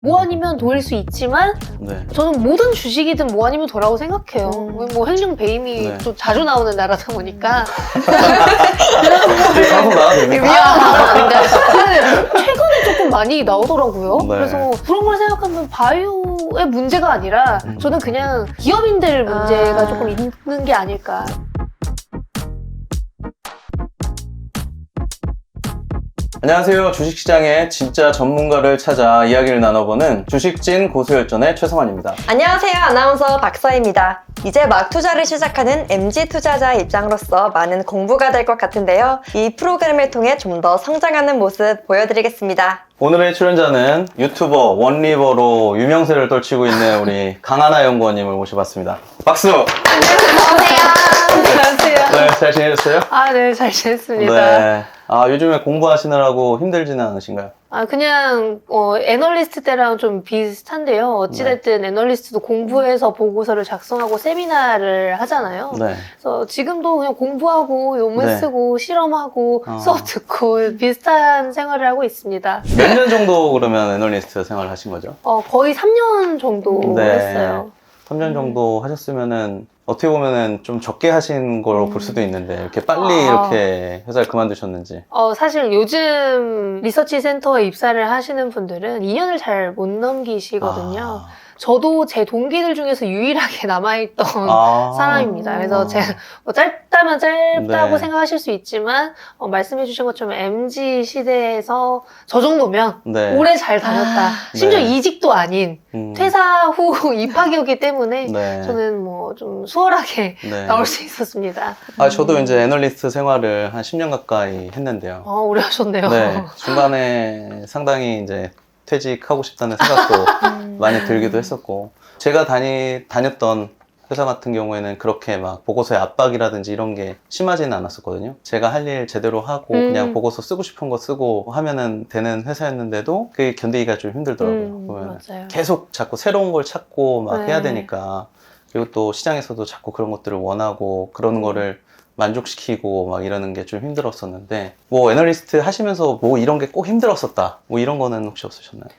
뭐 아니면 도일 수 있지만 네. 저는 모든 주식이든 뭐 아니면 도라고 생각해요. 뭐 횡령 배임이 네. 좀 자주 나오는 나라다 보니까 방송 나가도 됩니까? 위험한 발언 아닌가 싶은데 최근에 조금 많이 나오더라고요. 네. 그래서 그런 걸 생각하면 바이오의 문제가 아니라 저는 그냥 기업인들 문제가 조금 있는 게 아닐까. 안녕하세요. 주식시장의 진짜 전문가를 찾아 이야기를 나눠보는 주식진 고수열전의 최성환입니다. 안녕하세요. 아나운서 박서희입니다. 이제 막 투자를 시작하는 MZ 투자자 입장으로서 많은 공부가 될 것 같은데요. 이 프로그램을 통해 좀 더 성장하는 모습 보여드리겠습니다. 오늘의 출연자는 유튜버 원리버로 유명세를 떨치고 있는 우리 강하나 연구원님을 모셔봤습니다. 박수! 안녕하세요. 네, 잘 지내셨어요? 아, 네, 잘 지냈습니다. 네. 아, 요즘에 공부하시느라고 힘들지는 않으신가요? 아, 그냥, 애널리스트 때랑 좀 비슷한데요. 어찌됐든 애널리스트도 공부해서 보고서를 작성하고 세미나를 하잖아요. 네. 그래서 지금도 그냥 공부하고 논문 네. 쓰고 실험하고 수업 듣고 비슷한 생활을 하고 있습니다. 몇 년 정도 그러면 애널리스트 생활을 하신 거죠? 거의 3년 정도 네. 했어요. 3년 정도 하셨으면은 어떻게 보면은 좀 적게 하신 걸로 볼 수도 있는데 이렇게 빨리 이렇게 회사를 그만두셨는지. 사실 요즘 리서치 센터에 입사를 하시는 분들은 2년을 잘 못 넘기시거든요. 저도 제 동기들 중에서 유일하게 남아있던 사람입니다. 그래서 제가 뭐 짧다면 짧다고 네. 생각하실 수 있지만 말씀해주신 것처럼 MZ 시대에서 저 정도면 네. 오래 잘 다녔다. 심지어 네. 이직도 아닌 퇴사 후 입학이었기 때문에 네. 저는 뭐 좀 수월하게 네. 나올 수 있었습니다. 저도 이제 애널리스트 생활을 한 10년 가까이 했는데요. 오래 하셨네요. 네. 중간에 상당히 이제 퇴직하고 싶다는 생각도 많이 들기도 했었고, 제가 다녔던 회사 같은 경우에는 그렇게 막 보고서의 압박이라든지 이런 게 심하지는 않았었거든요. 제가 할 일 제대로 하고 그냥 보고서 쓰고 싶은 거 쓰고 하면은 되는 회사였는데도 그게 견디기가 좀 힘들더라고요. 그러면 맞아요. 계속 자꾸 새로운 걸 찾고 막 네. 해야 되니까, 그리고 또 시장에서도 자꾸 그런 것들을 원하고 그런 거를 만족시키고 막 이러는 게 좀 힘들었었는데, 뭐 애널리스트 하시면서 뭐 이런 게 꼭 힘들었었다 뭐 이런 거는 혹시 없으셨나요?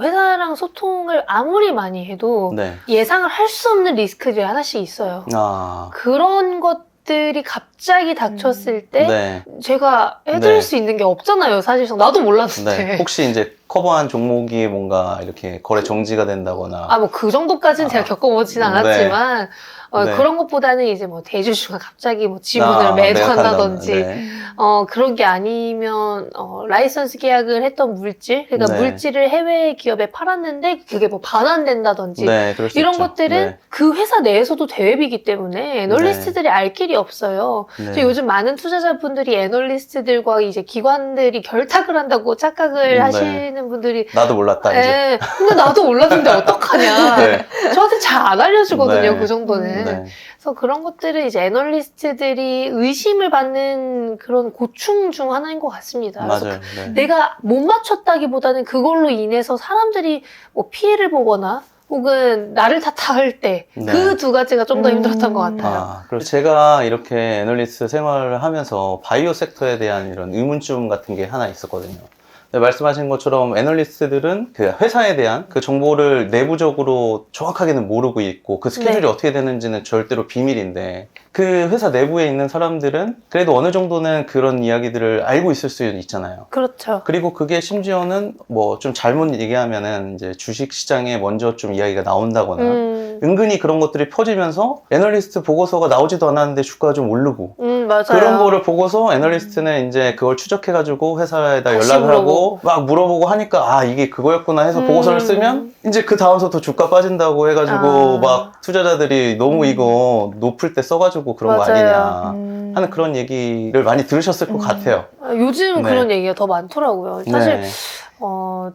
회사랑 소통을 아무리 많이 해도 네. 예상을 할 수 없는 리스크들이 하나씩 있어요. 아, 그런 것들이 갑자기 닥쳤을 때 네. 제가 해드릴 네. 수 있는 게 없잖아요, 사실상. 나도 몰랐는데. 네. 혹시 이제 커버한 종목이 뭔가 이렇게 거래 정지가 된다거나. 뭐 그 정도까지는 제가 겪어보진 네. 않았지만 네. 그런 것보다는 이제 뭐 대주주가 갑자기 뭐 지분을 매도한다든지 네. 그런 게 아니면 라이선스 계약을 했던 물질, 그러니까 네. 물질을 해외 기업에 팔았는데 그게 뭐 반환된다든지 네, 그럴 수 이런 있죠. 것들은 네. 그 회사 내에서도 대회비기 때문에 애널리스트들이 알 길이 없어요. 네. 그래서 요즘 많은 투자자분들이 애널리스트들과 이제 기관들이 결탁을 한다고 착각을 네. 하시는 분들이 나도 몰랐다 이제. 네. 근데 나도 몰랐는데 어떡하냐. 네. 저한테 잘 안 알려주거든요, 네. 그 정도는. 네. 그래서 그런 것들은 이제 애널리스트들이 의심을 받는 그런 고충 중 하나인 것 같습니다. 그래서 맞아요. 네. 내가 못 맞췄다기보다는 그걸로 인해서 사람들이 뭐 피해를 보거나 혹은 나를 탓할 때 그 네. 두 가지가 좀 더 힘들었던 것 같아요. 그리고 제가 이렇게 애널리스트 생활을 하면서 바이오 섹터에 대한 이런 의문점 같은 게 하나 있었거든요. 네, 말씀하신 것처럼 애널리스트들은 그 회사에 대한 그 정보를 내부적으로 정확하게는 모르고 있고 그 스케줄이 네. 어떻게 되는지는 절대로 비밀인데, 그 회사 내부에 있는 사람들은 그래도 어느 정도는 그런 이야기들을 알고 있을 수 있잖아요. 그렇죠. 그리고 그게 심지어는 뭐 좀 잘못 얘기하면은 이제 주식 시장에 먼저 좀 이야기가 나온다거나 은근히 그런 것들이 퍼지면서 애널리스트 보고서가 나오지도 않았는데 주가가 좀 오르고 맞아요. 그런 거를 보고서 애널리스트는 이제 그걸 추적해가지고 회사에다 다시 연락을 하고 물어보고. 막 물어보고 하니까 이게 그거였구나 해서 보고서를 쓰면 이제 그 다음부터 주가 빠진다고 해가지고 막 투자자들이 너무 이거 높을 때 써가지고 그런 거 맞아요. 아니냐 하는 그런 얘기를 많이 들으셨을 것 같아요. 요즘 네. 그런 얘기가 더 많더라고요. 사실 네.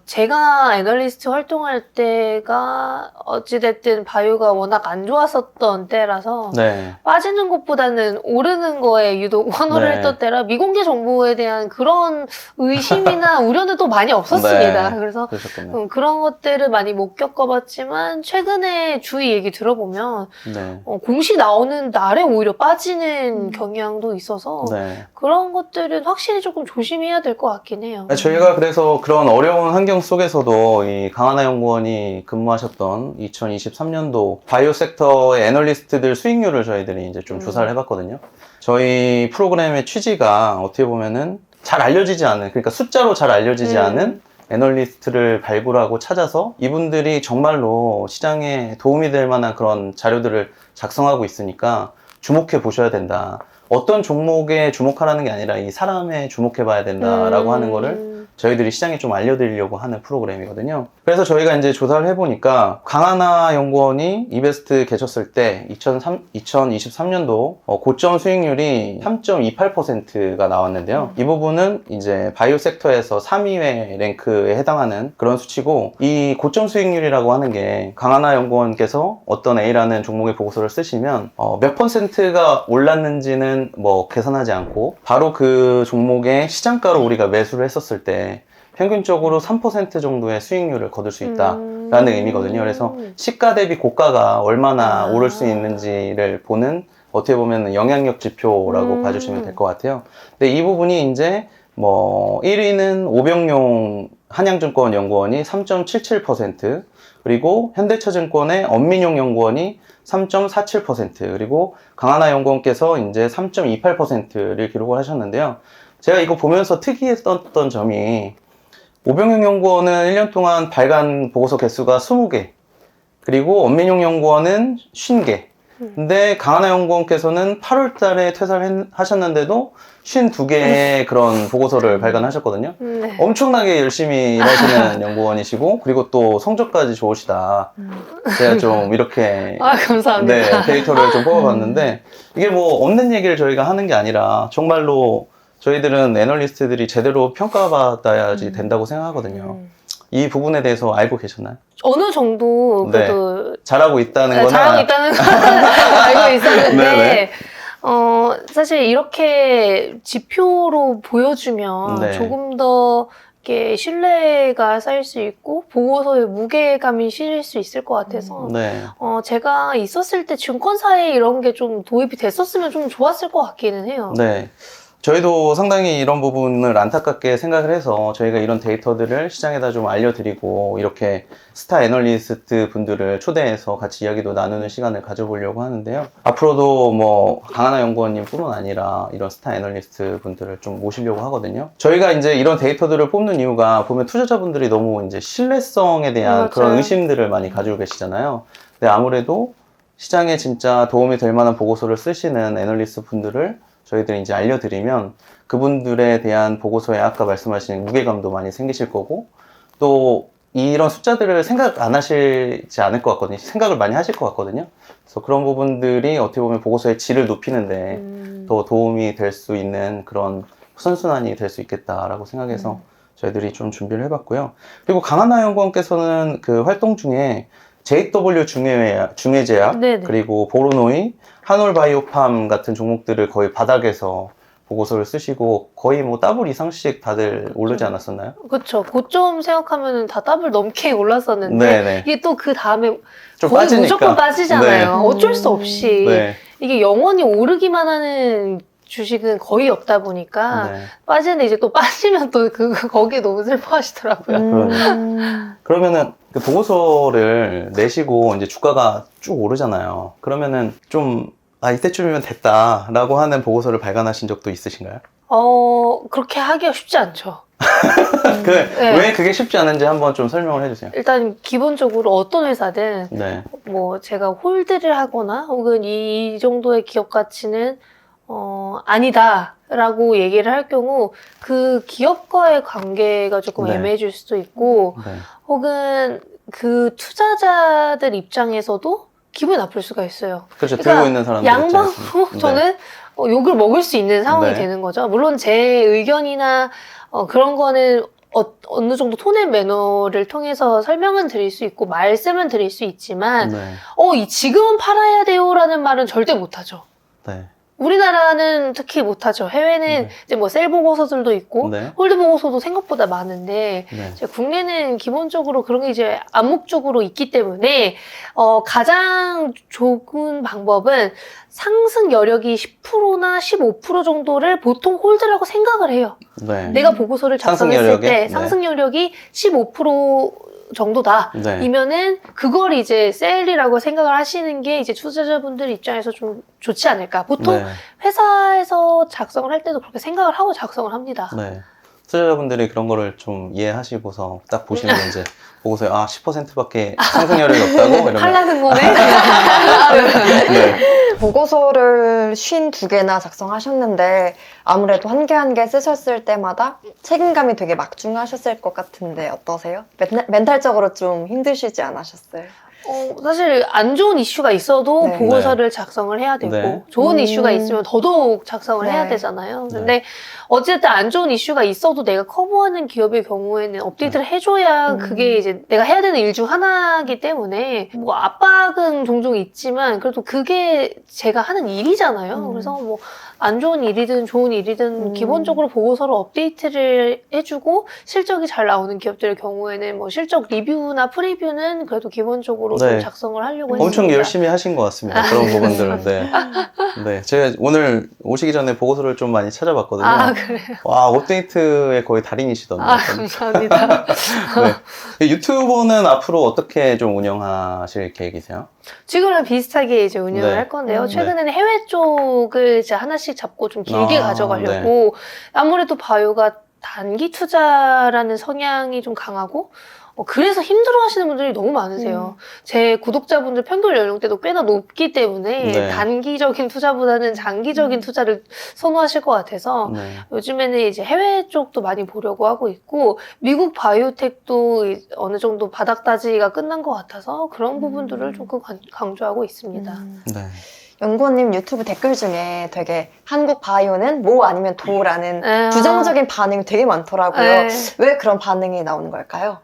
제가 애널리스트 활동할 때가 어찌됐든 바이오가 워낙 안 좋았었던 때라서 네. 빠지는 것보다는 오르는 거에 유독 환호를 네. 했던 때라 미공개 정보에 대한 그런 의심이나 우려는 또 많이 없었습니다. 네. 그래서 그러셨군요. 그런 것들을 많이 못 겪어봤지만 최근에 주위 얘기 들어보면 네. 공시 나오는 날에 오히려 빠지는 경향도 있어서 네. 그런 것들은 확실히 조금 조심해야 될 것 같긴 해요. 저희가 그래서 그런 그런 어려운 환경 속에서도 이 강하나 연구원이 근무하셨던 2023년도 바이오 섹터의 애널리스트들 수익률을 저희들이 이제 좀 조사를 해봤거든요. 저희 프로그램의 취지가 어떻게 보면은 잘 알려지지 않은, 그러니까 숫자로 잘 알려지지 않은 애널리스트를 발굴하고 찾아서 이분들이 정말로 시장에 도움이 될 만한 그런 자료들을 작성하고 있으니까 주목해 보셔야 된다. 어떤 종목에 주목하라는 게 아니라 이 사람에 주목해 봐야 된다라고 하는 거를 저희들이 시장에 좀 알려드리려고 하는 프로그램이거든요. 그래서 저희가 이제 조사를 해보니까 강하나 연구원이 이베스트 계셨을 때 2023년도 고점 수익률이 3.28%가 나왔는데요. 이 부분은 이제 바이오 섹터에서 3위의 랭크에 해당하는 그런 수치고, 이 고점 수익률이라고 하는 게 강하나 연구원께서 어떤 A라는 종목의 보고서를 쓰시면 몇 %가 올랐는지는 뭐 계산하지 않고 바로 그 종목의 시장가로 우리가 매수를 했었을 때 평균적으로 3% 정도의 수익률을 거둘 수 있다라는 의미거든요. 그래서 시가 대비 고가가 얼마나 오를 수 있는지를 보는, 어떻게 보면 영향력 지표라고 봐주시면 될 것 같아요. 근데 이 부분이 이제 뭐 1위는 오병용 한양증권 연구원이 3.77%, 그리고 현대차증권의 엄민용 연구원이 3.47%, 그리고 강하나 연구원께서 이제 3.28%를 기록을 하셨는데요. 제가 이거 보면서 특이했던 점이, 오병용 연구원은 1년 동안 발간 보고서 개수가 20개, 그리고 엄민용 연구원은 50개. 근데 강하나 연구원께서는 8월 달에 퇴사를 하셨는데도 52개의 그런 보고서를 발간하셨거든요. 네. 엄청나게 열심히 일하시는 연구원이시고, 그리고 또 성적까지 좋으시다. 제가 좀 이렇게 감사합니다. 네, 데이터를 좀 뽑아봤는데, 이게 뭐 없는 얘기를 저희가 하는 게 아니라 정말로 저희들은 애널리스트들이 제대로 평가받아야지 된다고 생각하거든요. 이 부분에 대해서 알고 계셨나요? 어느 정도 네. 그래도 잘하고 있다는 거나 잘하고 있다는 건 알고 있었는데 네네. 사실 이렇게 지표로 보여주면 네. 조금 더 이렇게 신뢰가 쌓일 수 있고 보고서에 무게감이 실릴 수 있을 것 같아서 네. 제가 있었을 때 증권사에 이런 게 좀 도입이 됐었으면 좀 좋았을 것 같기는 해요. 네. 저희도 상당히 이런 부분을 안타깝게 생각을 해서 저희가 이런 데이터들을 시장에다 좀 알려드리고, 이렇게 스타 애널리스트 분들을 초대해서 같이 이야기도 나누는 시간을 가져보려고 하는데요. 앞으로도 뭐 강하나 연구원님 뿐만 아니라 이런 스타 애널리스트 분들을 좀 모시려고 하거든요. 저희가 이제 이런 데이터들을 뽑는 이유가, 보면 투자자분들이 너무 이제 신뢰성에 대한 맞아요. 그런 의심들을 많이 가지고 계시잖아요. 근데 아무래도 시장에 진짜 도움이 될 만한 보고서를 쓰시는 애널리스트 분들을 저희들이 이제 알려드리면 그분들에 대한 보고서에 아까 말씀하신 무게감도 많이 생기실 거고, 또 이런 숫자들을 생각 안 하시지 않을 것 같거든요. 생각을 많이 하실 것 같거든요. 그래서 그런 부분들이 어떻게 보면 보고서의 질을 높이는데 더 도움이 될 수 있는 그런 선순환이 될 수 있겠다라고 생각해서 저희들이 좀 준비를 해봤고요. 그리고 강하나 연구원께서는 그 활동 중에 JW 중해제약, 네네. 그리고 보로노이, 한올바이오팜 같은 종목들을 거의 바닥에서 보고서를 쓰시고 거의 뭐 더블 이상씩 다들 오르지 않았었나요? 그렇죠. 고점 생각하면 다 더블 넘게 올랐었는데 네네. 이게 또 그 다음에 좀 거의 빠지니까. 무조건 빠지잖아요. 네. 어쩔 수 없이 네. 이게 영원히 오르기만 하는 주식은 거의 없다 보니까 네. 빠지는데 이제 또 빠지면 또 거기에 너무 슬퍼하시더라고요. 그러면은 그 보고서를 내시고 이제 주가가 쭉 오르잖아요. 그러면은 좀 이때쯤이면 됐다라고 하는 보고서를 발간하신 적도 있으신가요? 그렇게 하기가 쉽지 않죠. 네. 네. 왜 그게 쉽지 않은지 한번 좀 설명을 해주세요. 일단 기본적으로 어떤 회사든 네. 뭐 제가 홀드를 하거나 혹은 이 정도의 기업 가치는 아니다라고 얘기를 할 경우 그 기업과의 관계가 조금 네. 애매해질 수도 있고 네. 혹은 그 투자자들 입장에서도 기분이 나쁠 수가 있어요. 그렇죠. 그러니까 들고 있는 사람들 양방으로 저는 욕을 먹을 수 있는 상황이 네. 되는 거죠. 물론 제 의견이나 그런 거는 어느 정도 톤 앤 매너를 통해서 설명은 드릴 수 있고 말씀은 드릴 수 있지만 네. 지금은 팔아야 돼요라는 말은 절대 못하죠. 네. 우리나라는 특히 못하죠. 해외는 네. 이제 뭐 셀 보고서들도 있고 네. 홀드 보고서도 생각보다 많은데 네. 이제 국내는 기본적으로 그런 게 이제 암묵적으로 있기 때문에 가장 좋은 방법은 상승 여력이 10%나 15% 정도를 보통 홀드라고 생각을 해요. 네. 내가 보고서를 상승 작성했을 여력에? 때 네. 상승 여력이 15% 정도다. 네. 이면은 그걸 이제 셀이라고 생각을 하시는 게 이제 투자자분들 입장에서 좀 좋지 않을까. 보통 네. 회사에서 작성을 할 때도 그렇게 생각을 하고 작성을 합니다. 네. 투자자분들이 그런 거를 좀 이해하시고서 딱 보시면 이제 보고서에 10%밖에 상승 여력이 없다고 이러면 팔라는 거네. 네. 보고서를 52개나 작성하셨는데 아무래도 한 개 한 개 쓰셨을 때마다 책임감이 되게 막중하셨을 것 같은데 어떠세요? 멘탈적으로 좀 힘드시지 않으셨어요? 사실 안 좋은 이슈가 있어도 네. 보고서를 작성을 해야 되고 네. 좋은 이슈가 있으면 더더욱 작성을 네. 해야 되잖아요. 근데 어쨌든 안 좋은 이슈가 있어도 내가 커버하는 기업의 경우에는 업데이트를 해줘야 그게 이제 내가 해야 되는 일 중 하나이기 때문에 뭐 압박은 종종 있지만 그래도 그게 제가 하는 일이잖아요. 그래서 뭐 안 좋은 일이든 좋은 일이든 기본적으로 보고서를 업데이트를 해주고 실적이 잘 나오는 기업들의 경우에는 뭐 실적 리뷰나 프리뷰는 그래도 기본적으로 네. 좀 작성을 하려고 했습니다. 엄청 열심히 하신 것 같습니다. 그런 부분들은. 네. 네. 제가 오늘 오시기 전에 보고서를 좀 많이 찾아봤거든요. 아, 그래요? 와, 업데이트의 거의 달인이시던데. 감사합니다. 네. 유튜버는 앞으로 어떻게 좀 운영하실 계획이세요? 지금은 비슷하게 이제 운영을 네. 할 건데요. 네. 최근에는 해외 쪽을 이제 하나씩 잡고 좀 길게 가져가려고 아무래도 바이오가 단기 투자라는 성향이 좀 강하고 그래서 힘들어 하시는 분들이 너무 많으세요. 제 구독자분들 평균 연령대도 꽤나 높기 때문에 네. 단기적인 투자보다는 장기적인 투자를 선호하실 것 같아서 네. 요즘에는 이제 해외 쪽도 많이 보려고 하고 있고 미국 바이오텍도 어느 정도 바닥 다지기가 끝난 것 같아서 그런 부분들을 조금 강조하고 있습니다. 네. 연구원님 유튜브 댓글 중에 되게 한국 바이오는 뭐 아니면 도라는 아. 부정적인 반응이 되게 많더라고요. 네. 왜 그런 반응이 나오는 걸까요?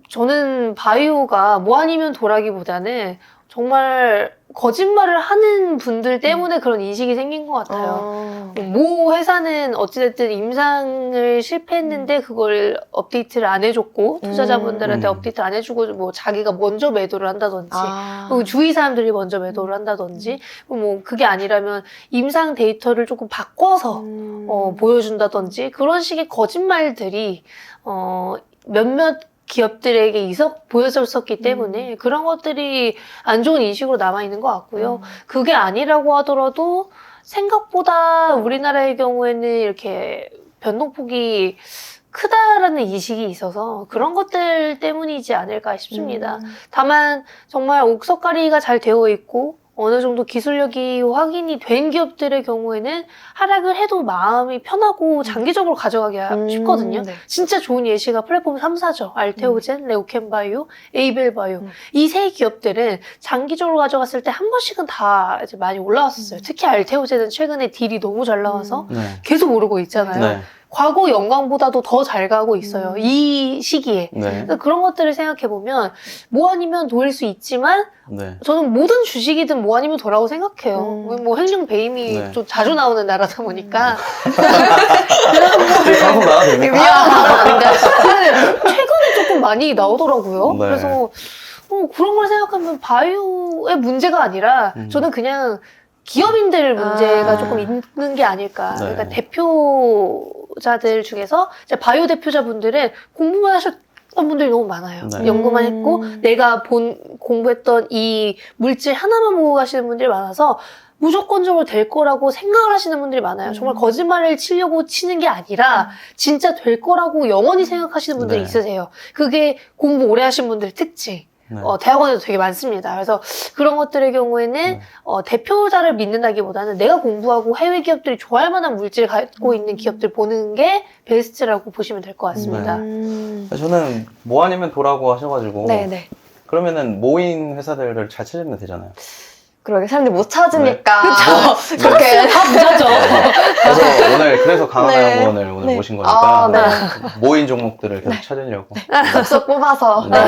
저는 바이오가 뭐 아니면 도라기보다는 정말 거짓말을 하는 분들 때문에 그런 인식이 생긴 것 같아요. 모 회사는 어찌됐든 임상을 실패했는데 그걸 업데이트를 안 해줬고 투자자분들한테 업데이트를 안 해주고 뭐 자기가 먼저 매도를 한다든지 그리고 주위 사람들이 먼저 매도를 한다든지 뭐 그게 아니라면 임상 데이터를 조금 바꿔서 보여준다든지 그런 식의 거짓말들이 몇몇 기업들에게 보여졌었기 때문에 그런 것들이 안 좋은 인식으로 남아있는 것 같고요. 그게 아니라고 하더라도 생각보다 우리나라의 경우에는 이렇게 변동폭이 크다라는 인식이 있어서 그런 것들 때문이지 않을까 싶습니다. 다만 정말 옥석가리가 잘 되어 있고 어느 정도 기술력이 확인이 된 기업들의 경우에는 하락을 해도 마음이 편하고 장기적으로 가져가기가 쉽거든요. 네. 진짜 좋은 예시가 플랫폼 3사죠. 알테오젠, 레오켄바이오, 에이벨바이오. 이 세 기업들은 장기적으로 가져갔을 때 한 번씩은 다 이제 많이 올라왔었어요. 특히 알테오젠은 최근에 딜이 너무 잘 나와서 네. 계속 오르고 있잖아요. 네. 과거 영광보다도 더 잘 가고 있어요. 이 시기에. 네. 그래서 그런 것들을 생각해보면 뭐 아니면 도일 수 있지만 네. 저는 모든 주식이든 뭐 아니면 도라고 생각해요. 뭐 횡령 배임이 네. 좀 자주 나오는 나라다 보니까 방송 나가도 됩니까? 위험한 발언 아닌가? 최근에 조금 많이 나오더라고요. 네. 그래서 그런 걸 생각하면 바이오의 문제가 아니라 저는 그냥 기업인들 문제가 조금 있는 게 아닐까. 네. 그러니까 대표자들 중에서 이제 바이오 대표자분들은 공부만 하셨던 분들이 너무 많아요. 네. 연구만 했고 내가 공부했던 이 물질 하나만 보고 가시는 분들이 많아서 무조건적으로 될 거라고 생각을 하시는 분들이 많아요. 정말 거짓말을 치려고 치는 게 아니라 진짜 될 거라고 영원히 생각하시는 분들이 네. 있으세요. 그게 공부 오래 하신 분들의 특징. 네. 대학원에도 되게 많습니다. 그래서 그런 것들의 경우에는 네. 대표자를 믿는다기보다는 내가 공부하고 해외 기업들이 좋아할 만한 물질을 갖고 있는 기업들 보는 게 베스트라고 보시면 될 것 같습니다. 저는 뭐 아니면 도라고 하셔가지고 네네. 그러면은 모인 회사들을 잘 찾으면 되잖아요. 그러게 사람들이 못 찾으니까 그쵸. 그렇게 다 부자죠. 그래서 강하나 네. 연구원을 오늘 네. 모신 거니까 아, 네. 모인 종목들을 계속 찾으려고. 쏙쏙 뽑아서 네.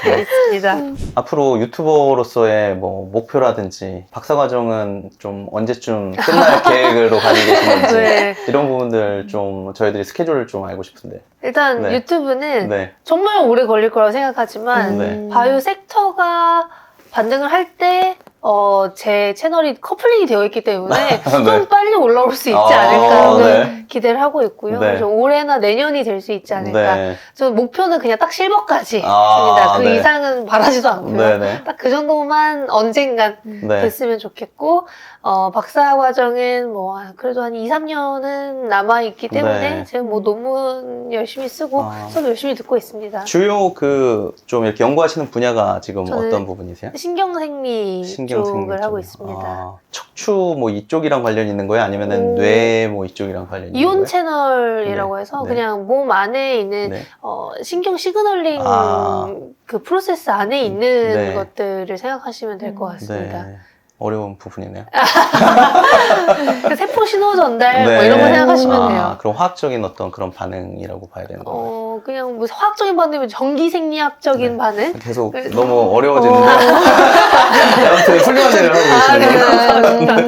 알겠습니다. 앞으로 유튜버로서의 뭐 목표라든지 박사과정은 좀 언제쯤 끝날 계획으로 가지고 계시는지 네. 이런 부분들 좀 저희들이 스케줄을 좀 알고 싶은데. 일단 네. 유튜브는 네. 정말 오래 걸릴 거라고 생각하지만 네. 바이오 섹터가 반등을 할 때 제 채널이 커플링이 되어 있기 때문에 좀 빨리 올라올 수 있지 않을까 네. 기대를 하고 있고요. 네. 그래서 올해나 내년이 될 수 있지 않을까. 네. 저 목표는 그냥 딱 실버까지 아, 입니다. 그 네. 이상은 바라지도 않고요. 네네. 딱 그 정도만 언젠간 네. 됐으면 좋겠고 박사 과정은 뭐 그래도 한 2, 3년은 남아있기 때문에 네. 지금 뭐 논문 열심히 쓰고 수업 열심히 듣고 있습니다. 주요 좀 이렇게 연구하시는 분야가 지금 저는 어떤 부분이세요? 신경생리 쪽을 하고 있습니다. 아, 척추 뭐 이쪽이랑 관련 있는 거예요? 아니면은 오. 뇌 뭐 이쪽이랑 관련 있는 이온 거예요? 채널이라고 네. 해서 네. 그냥 몸 안에 있는 네. 신경 시그널링 아. 그 프로세스 안에 있는 네. 것들을 생각하시면 될 것 같습니다. 네. 어려운 부분이네요. 그 세포 신호 전달 뭐 이런 거 생각하시면 돼요. 그럼 화학적인 어떤 그런 반응이라고 봐야 되는 거예요? 그냥 뭐 화학적인 반응이면 전기생리학적인 네. 반응? 계속 그- 너무 어려워지는데 아무튼 훌륭한 일을 하고 계시네요. 네.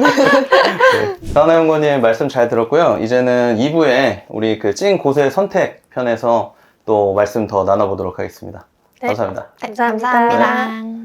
강하나 연구원님 말씀 잘 들었고요. 이제는 2부에 우리 그 찐 고수의 선택 편에서 또 말씀 더 나눠보도록 하겠습니다. 네. 감사합니다. 감사합니다. 감사합니다.